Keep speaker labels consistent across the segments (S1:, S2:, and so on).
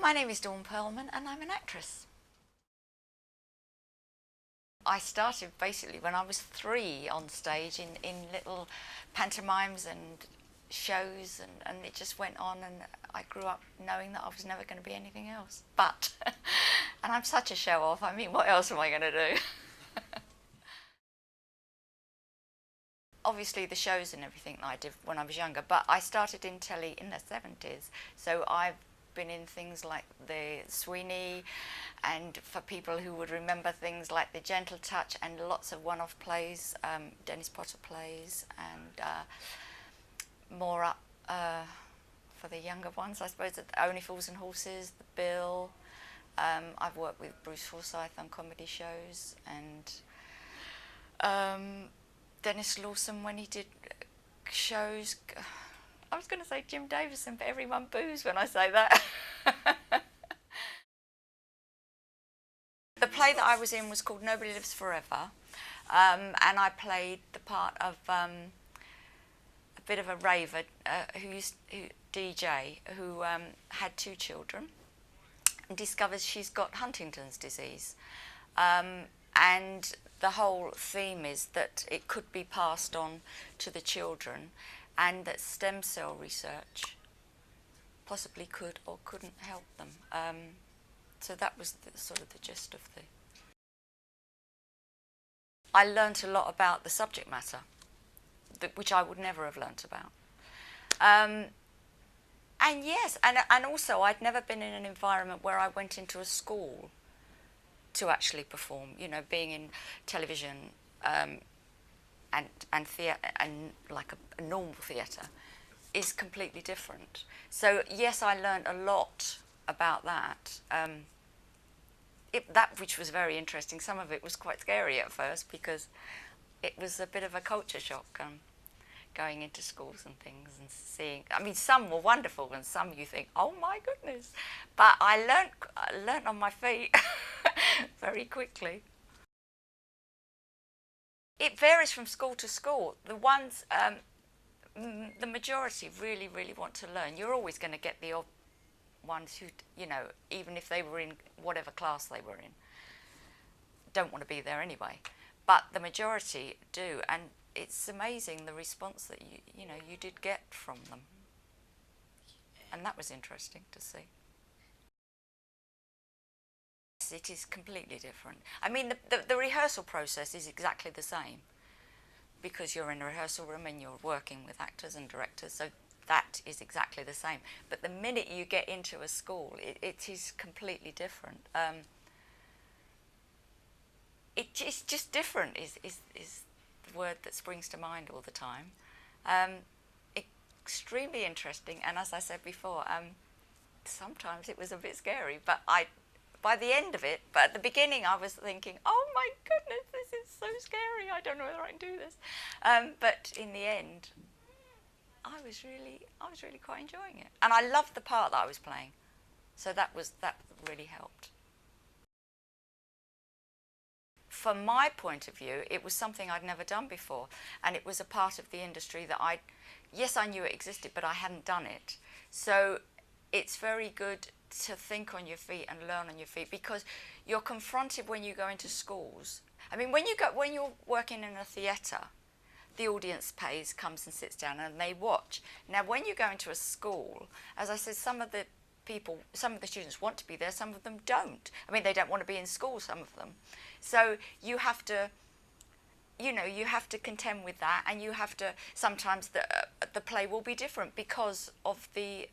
S1: My name is Dawn Perllman and I'm an actress. I started basically when I was 3 on stage in little pantomimes and shows, and it just went on, and I grew up knowing that I was never going to be anything else. But, and I'm such a show off, I mean, what else am I going to do? Obviously the shows and everything that I did when I was younger, but I started in telly in the 70s, so I've been in things like the Sweeney, and for people who would remember things like The Gentle Touch, and lots of one-off plays, Dennis Potter plays, and more up for the younger ones, I suppose, Only Fools and Horses, The Bill. I've worked with Bruce Forsyth on comedy shows, and Dennis Lawson when he did shows. I was going to say Jim Davison, but everyone boos when I say that. The play that I was in was called Nobody Lives Forever, and I played the part of a bit of a raver DJ who had 2 children and discovers she's got Huntington's disease. And the whole theme is that it could be passed on to the children, and that stem cell research possibly could or couldn't help them. So that was sort of the gist of the... I learnt a lot about the subject matter, which I would never have learnt about. And yes, and also I'd never been in an environment where I went into a school to actually perform. You know, being in television and theatre, and like a normal theatre, is completely different. So yes, I learned a lot about that. That which was very interesting. Some of it was quite scary at first because it was a bit of a culture shock, going into schools and things and seeing. I mean, some were wonderful and some you think, oh my goodness. But I learnt on my feet very quickly. It varies from school to school. The ones, the majority really, really want to learn. You're always going to get the odd ones who, you know, even if they were in whatever class they were in, don't want to be there anyway. But the majority do, and it's amazing the response that you know you did get from them, and that was interesting to see. It is completely different. I mean, the rehearsal process is exactly the same, because you're in a rehearsal room and you're working with actors and directors, so that is exactly the same. But the minute you get into a school, it is completely different. It's just different is the word that springs to mind all the time. Extremely interesting, and as I said before, sometimes it was a bit scary, but by the end of it, but at the beginning I was thinking, oh my goodness, this is so scary, I don't know whether I can do this. But in the end, I was really quite enjoying it. And I loved the part that I was playing. So that really helped. From my point of view, it was something I'd never done before, and it was a part of the industry that yes, I knew it existed, but I hadn't done it. So it's very good to think on your feet and learn on your feet, because you're confronted when you go into schools. I mean, when you're working in a theatre, the audience comes and sits down and they watch. Now, when you go into a school, as I said, some of the students want to be there, some of them don't. I mean, they don't want to be in school, some of them. So you have to, you know, you have to contend with that, and you have to, sometimes the play will be different because of the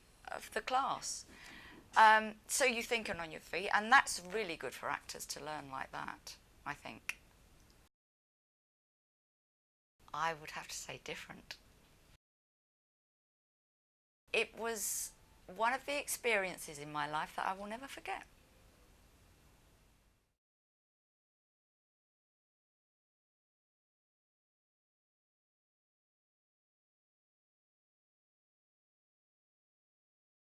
S1: class. So you're thinking on your feet, and that's really good for actors to learn like that, I think. I would have to say different. It was one of the experiences in my life that I will never forget.